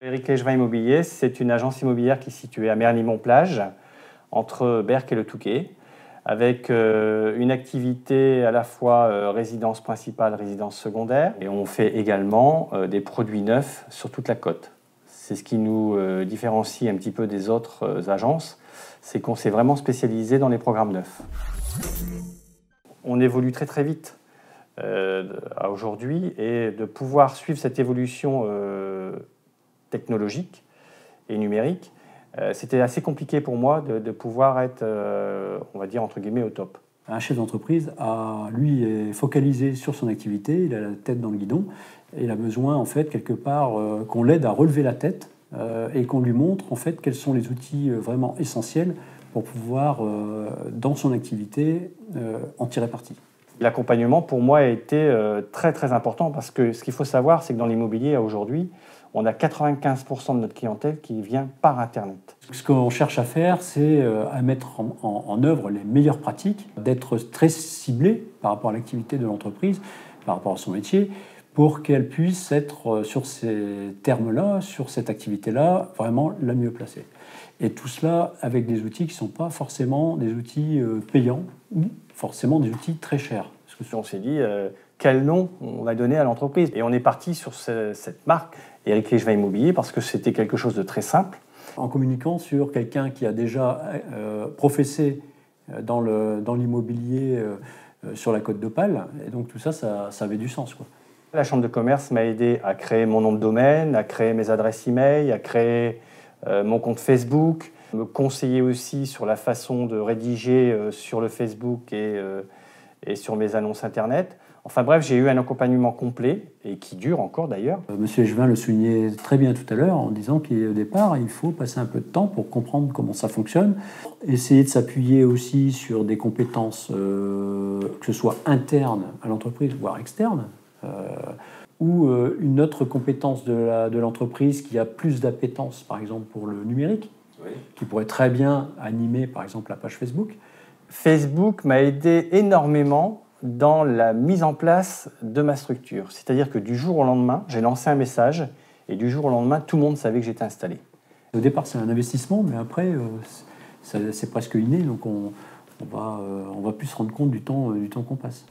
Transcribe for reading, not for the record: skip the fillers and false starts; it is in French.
Éric Léchevin Immobilier, c'est une agence immobilière qui est située à Merlimont-Plage, entre Berck et le Touquet, avec une activité à la fois résidence principale, résidence secondaire, et on fait également des produits neufs sur toute la côte. C'est ce qui nous différencie un petit peu des autres agences, c'est qu'on s'est vraiment spécialisé dans les programmes neufs. On évolue très très vite à aujourd'hui, et de pouvoir suivre cette évolution technologique et numérique, c'était assez compliqué pour moi de pouvoir être, on va dire, entre guillemets, au top. Un chef d'entreprise, lui, est focalisé sur son activité, il a la tête dans le guidon, et il a besoin, en fait, quelque part, qu'on l'aide à relever la tête et qu'on lui montre, en fait, quels sont les outils vraiment essentiels pour pouvoir, dans son activité, en tirer parti. L'accompagnement, pour moi, a été très, très important parce que ce qu'il faut savoir, c'est que dans l'immobilier, aujourd'hui, on a 95% de notre clientèle qui vient par Internet. Ce qu'on cherche à faire, c'est à mettre en œuvre les meilleures pratiques, d'être très ciblé par rapport à l'activité de l'entreprise, par rapport à son métier, pour qu'elle puisse être sur ces termes-là, sur cette activité-là, vraiment la mieux placée. Et tout cela avec des outils qui ne sont pas forcément des outils payants ou forcément des outils très chers. Parce que on s'est dit, quel nom on va donner à l'entreprise? Et on est parti sur cette marque, Éric Léchevin Immobilier, parce que c'était quelque chose de très simple. En communiquant sur quelqu'un qui a déjà professé dans l'immobilier sur la Côte d'Opale, et donc tout ça, ça avait du sens, quoi. La Chambre de commerce m'a aidé à créer mon nom de domaine, à créer mes adresses e-mail, à créer mon compte Facebook, me conseiller aussi sur la façon de rédiger sur le Facebook et sur mes annonces Internet. Enfin bref, j'ai eu un accompagnement complet et qui dure encore d'ailleurs. Monsieur Léchevin le soulignait très bien tout à l'heure en disant qu'au départ, il faut passer un peu de temps pour comprendre comment ça fonctionne. Essayer de s'appuyer aussi sur des compétences, que ce soit internes à l'entreprise, voire externes, ou une autre compétence de l'entreprise qui a plus d'appétence, par exemple pour le numérique, oui, qui pourrait très bien animer, par exemple, la page Facebook. Facebook m'a aidé énormément dans la mise en place de ma structure. C'est-à-dire que du jour au lendemain, j'ai lancé un message et du jour au lendemain, tout le monde savait que j'étais installé. Au départ, c'est un investissement, mais après, c'est presque inné, donc on va plus se rendre compte du temps qu'on passe.